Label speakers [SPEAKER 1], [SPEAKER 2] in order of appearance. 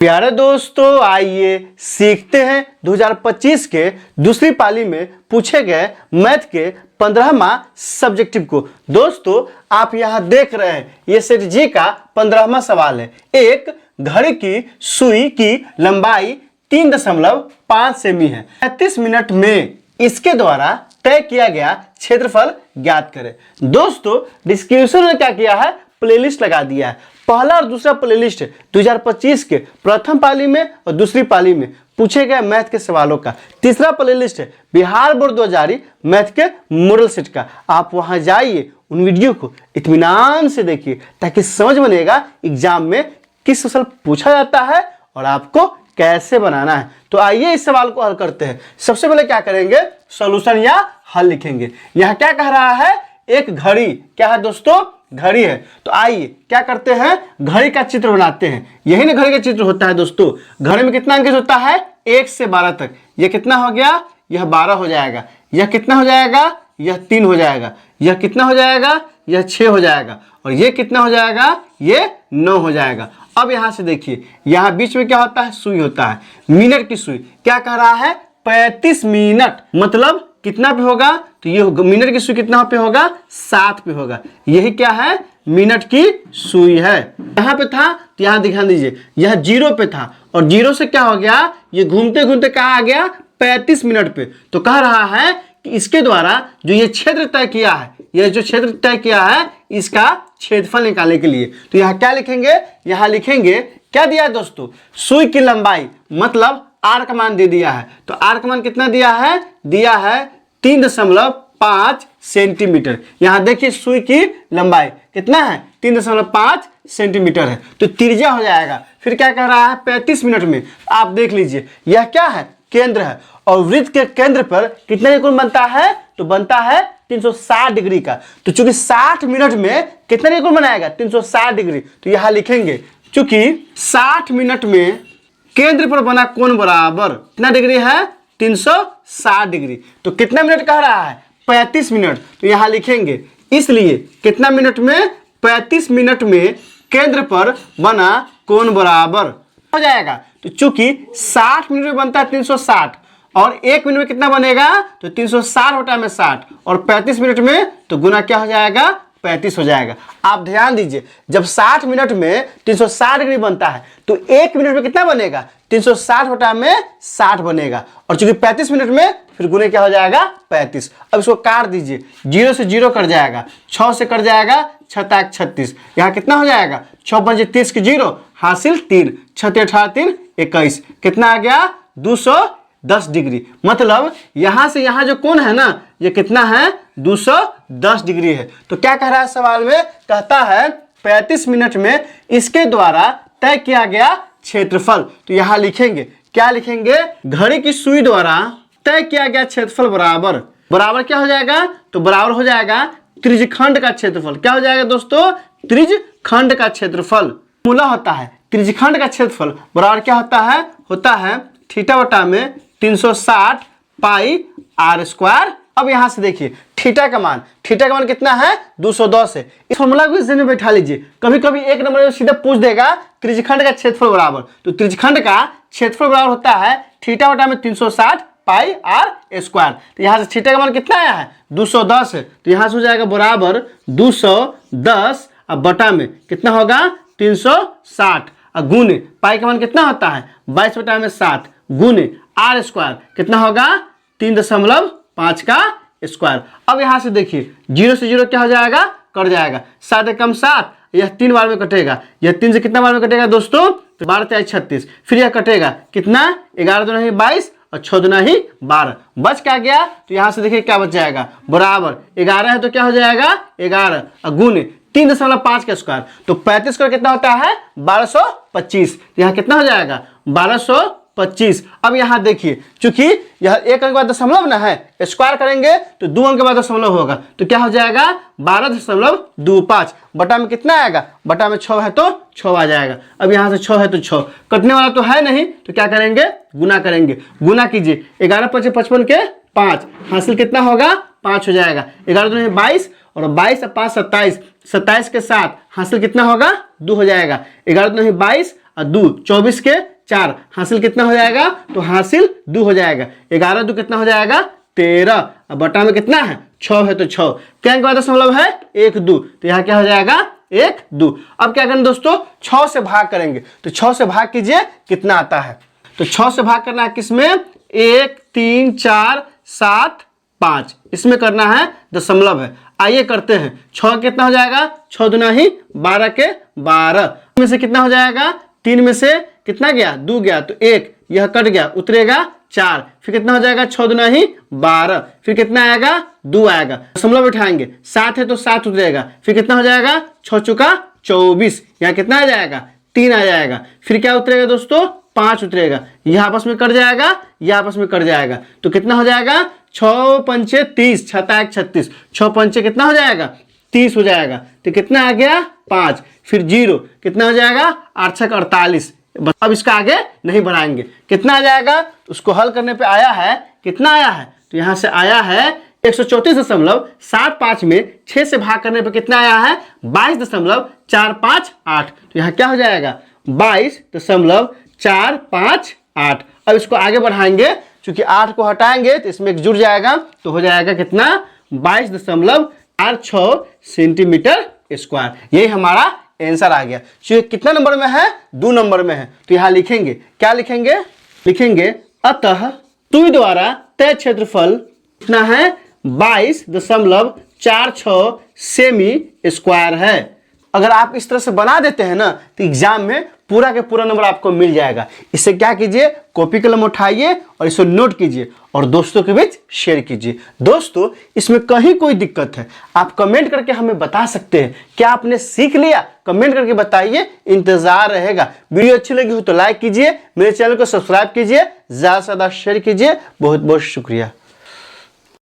[SPEAKER 1] प्यारे दोस्तों, आइए सीखते हैं 2025 के दूसरी पाली में पूछे गए मैथ के 15वां सब्जेक्टिव को। दोस्तों, आप यहां देख रहे हैं ये सेट जी का 15वां सवाल है। एक घड़ी की सुई की लंबाई 3.5 सेमी है। 35 मिनट में इसके द्वारा तय किया गया क्षेत्रफल ज्ञात करें। दोस्तों, डिस्क्रिप्शन में क्या किया है, प्लेलिस्ट लगा दिया है। पहला और दूसरा प्लेलिस्ट 2025 के प्रथम पाली में और दूसरी पाली में पूछे गए मैथ के सवालों का। तीसरा प्लेलिस्ट है बिहार बोर्ड 2000 मैथ के मॉडल सेट का। आप वहां जाइए, उन वीडियो को इत्मीनान से देखिए ताकि समझ बनेगा एग्जाम में किस सवाल पूछा जाता है और आपको कैसे बनाना है। तो आइए इस सवाल को हल करते हैं। सबसे पहले क्या करेंगे, सॉल्यूशन या हल लिखेंगे। यहां क्या कह रहा है, एक घड़ी, क्या है दोस्तों, घड़ी है। तो आइए क्या करते हैं, घड़ी का चित्र बनाते हैं। यही ना घड़ी का चित्र होता है दोस्तों। घड़ी में कितना अंक होता है, 1 से 12 तक। यह कितना हो गया, यह 12 हो जाएगा। यह कितना हो जाएगा, यह 3 हो जाएगा। यह कितना हो जाएगा, यह 6 हो जाएगा। और यह कितना हो जाएगा, यह 9 हो जाएगा। अब यहां से देखिए, यहां बीच में क्या होता है, सुई होता है। मिनट की सुई क्या कह रहा है, 35 मिनट, मतलब कितना पे होगा, तो ये मिनट की सुई कितना पे होगा, 7 पे होगा। यही क्या है, मिनट की सुई है। यहां पे था तो यहां दिखा दीजिए, यह 0 पे था और 0 से क्या हो गया, ये घूमते घूमते कहाँ आ गया, 35 मिनट पे। तो कह रहा है कि इसके द्वारा जो ये क्षेत्र तय किया है, यह जो क्षेत्र तय किया है, इसका क्षेत्रफल निकालने के लिए तो यहाँ क्या लिखेंगे, यहाँ लिखेंगे क्या दिया है दोस्तों, सुई की लंबाई, मतलब आर का मान दे दिया है। तो आर का मान कितना दिया है, दिया है 3.5 सेंटीमीटर। यहां देखिए सुई की लंबाई कितना है, 3.5 सेंटीमीटर है। तो त्रिज्या हो जाएगा। फिर क्या कह रहा है, 35 मिनट में। आप देख लीजिए, यह क्या है, केंद्र है। और वृत्त के केंद्र पर कितने कोण बनता है, तो बनता है 360 डिग्री का। तो चूंकि 60 मिनट में कितने कोण बनाएगा, 360 डिग्री। तो यहां लिखेंगे चूंकि 60 मिनट में केंद्र पर बना कोण बराबर कितना डिग्री है, 360 डिग्री। तो कितना मिनट कह रहा है, 35 मिनट। तो यहां लिखेंगे इसलिए कितना मिनट में, 35 मिनट में केंद्र पर बना कोण बराबर हो जाएगा। तो चूंकि 60 मिनट में बनता है 360 और 1 मिनट में कितना बनेगा, तो 360 बटा में 60 और 35 मिनट में तो गुना क्या हो जाएगा, 35 हो जाएगा। आप ध्यान दीजिए, जब 60 मिनट में 360 डिग्री बनता है तो 1 मिनट में कितना बनेगा, 360 बटा में 60 बनेगा। और चूंकि 35 मिनट में फिर गुने क्या हो जाएगा, 35। अब इसको काट दीजिए, 0 से 0 कट जाएगा, 6 से कट जाएगा, 6 × 36। यहाँ कितना हो जाएगा, 6 × 5 = 30 की 0 हासिल 3, 6 × 8 = 3 21। कितना आ गया, 210 डिग्री। मतलब यहां से यहां जो कोण है ना, ये कितना है, 210 डिग्री है। तो क्या कह रहा है सवाल में, कहता है 35 मिनट में इसके द्वारा तय किया गया क्षेत्रफल। तो यहां लिखेंगे, क्या लिखेंगे, घड़ी की सुई द्वारा तय किया गया क्षेत्रफल बराबर, बराबर क्या हो जाएगा, तो बराबर हो जाएगा त्रिज्यखंड का क्षेत्रफल। क्या हो जाएगा दोस्तों, त्रिज्यखंड का क्षेत्रफल। मूला होता है त्रिज्यखंड का क्षेत्रफल बराबर क्या होता है थीटा बटा में 360 पाई आर स्क्वायर। अब यहां से देखिए थीटा का मान कितना है, 210 है। इस फॉर्मूला को जहन में बैठा लीजिए। कभी कभी एक नंबर में सीधा पूछ देगा त्रिज्यखंड का क्षेत्रफल बराबर। तो त्रिज्यखंड का क्षेत्रफल बराबर होता है थीटा बटा में 360 पाई आर स्क्वायर। तो यहाँ से थीटा का मान कितना आया है, 210 है। तो यहाँ से हो जाएगा बराबर 210 अब बटा में कितना होगा, 360 और गुने पाई का मान कितना होता है, 22 बटा में 7 गुने आर स्क्वायर कितना होगा, 3.5 का स्क्वायर। अब यहां से देखिए 0 से 0 क्या हो जाएगा, कट जाएगा, 7 × 7, यह 3 बार में कटेगा। यह 3 से कितना बार में कटेगा दोस्तों, तो 12 × 36, फिर यह कटेगा कितना, 11 दूना ही 22 और 6 दूना ही 12, बच क्या गया। तो यहां से देखिए क्या बच जाएगा, बराबर 11 है तो क्या हो जाएगा 11 और गुने 3.5 का स्क्वायर। तो 35 का कितना होता है, 1225। यहाँ कितना हो जाएगा, 1225। अब यहाँ देखिए चूंकि यह 1 अंक बाद दशमलव ना है, स्क्वायर करेंगे तो 2 अंक के बाद दशमलव होगा। तो क्या हो जाएगा, 12.25 बटा में कितना आएगा, बटा में 6 है तो 6 आ जाएगा। अब यहाँ से 6 है तो 6 कटने वाला तो है नहीं, तो क्या करेंगे, गुना करेंगे। गुना कीजिए, 11 × 5 = 55 के 5 हासिल कितना होगा, 5 हो जाएगा। 11 दूनी 22 और 22 और 5 27, 27 के साथ हासिल कितना होगा, 2 हो जाएगा। 11 दूनी 22 और 2, 24 के 4, हासिल कितना हो जाएगा? तो हासिल 2 हो जाएगा। 11 2 कितना हो जाएगा? 13। अब बटा में कितना है? 6 है तो 6। क्या का दशमलव है? 1 2, तो यहाँ क्या हो जाएगा? 1 2। अब क्या करें दोस्तों? 6 से भाग करेंगे, तो 6 से भाग कीजिए, कितना आता है? तो 6 से भाग करना है किसमें? 1 3 4 7 5, इसमें करना है, दशमलव है। आइए करते हैं। 6 कितना हो जाएगा? 6 दूना ही 12 के 12 में से कितना हो जाएगा? 3 में से कितना गया? 2 गया, तो 1 यह कट गया, उतरेगा 4, फिर कितना हो जाएगा? 6 दूना ही 12, फिर कितना आएगा? 2 आएगा, दशमलव बिठाएंगे, 7 है तो 7 उतरेगा, फिर कितना हो जाएगा? 6 चुका 24, यहाँ कितना आ जाएगा? 3 आ जाएगा, फिर क्या उतरेगा दोस्तों? 5 उतरेगा, यह आपस में कट जाएगा, यह आपस में कट जाएगा, तो कितना हो जाएगा? 6 पंचे 30, 6 1 36, 6 पंचे कितना हो जाएगा? 30 हो जाएगा, तो कितना आ गया? 5, फिर 0 कितना हो जाएगा? 8 6 48। अब इसका आगे नहीं बढ़ाएंगे, कितना आ जाएगा? उसको हल करने पे आया है, कितना आया है? तो यहाँ से आया है 134.75 में 6 से भाग करने पे कितना आया है? 22.458। तो यहाँ क्या हो जाएगा? 22.458। अब इसको आगे बढ़ाएंगे, क्योंकि 8 को हटाएंगे तो इसमें एक जुड़ जाएगा, तो हो जाएगा कितना? 22.46 सेंटीमीटर स्क्वायर। यही हमारा आंसर आ गया। तो कितना नंबर में है? 2 नंबर में है। तो यहाँ लिखेंगे, क्या लिखेंगे? लिखेंगे अतः सुई द्वारा तय क्षेत्रफल कितना है? 22.46 सेमी स्क्वायर है। अगर आप इस तरह से बना देते हैं ना, तो एग्जाम में पूरा के पूरा नंबर आपको मिल जाएगा। इससे क्या कीजिए? कॉपी कलम उठाइए और इसे नोट कीजिए और दोस्तों के बीच शेयर कीजिए। दोस्तों, इसमें कहीं कोई दिक्कत है, आप कमेंट करके हमें बता सकते हैं। क्या आपने सीख लिया? कमेंट करके बताइए, इंतजार रहेगा। वीडियो अच्छी लगी हो तो लाइक कीजिए, मेरे चैनल को सब्सक्राइब कीजिए, ज्यादा से ज्यादा शेयर कीजिए। बहुत बहुत शुक्रिया।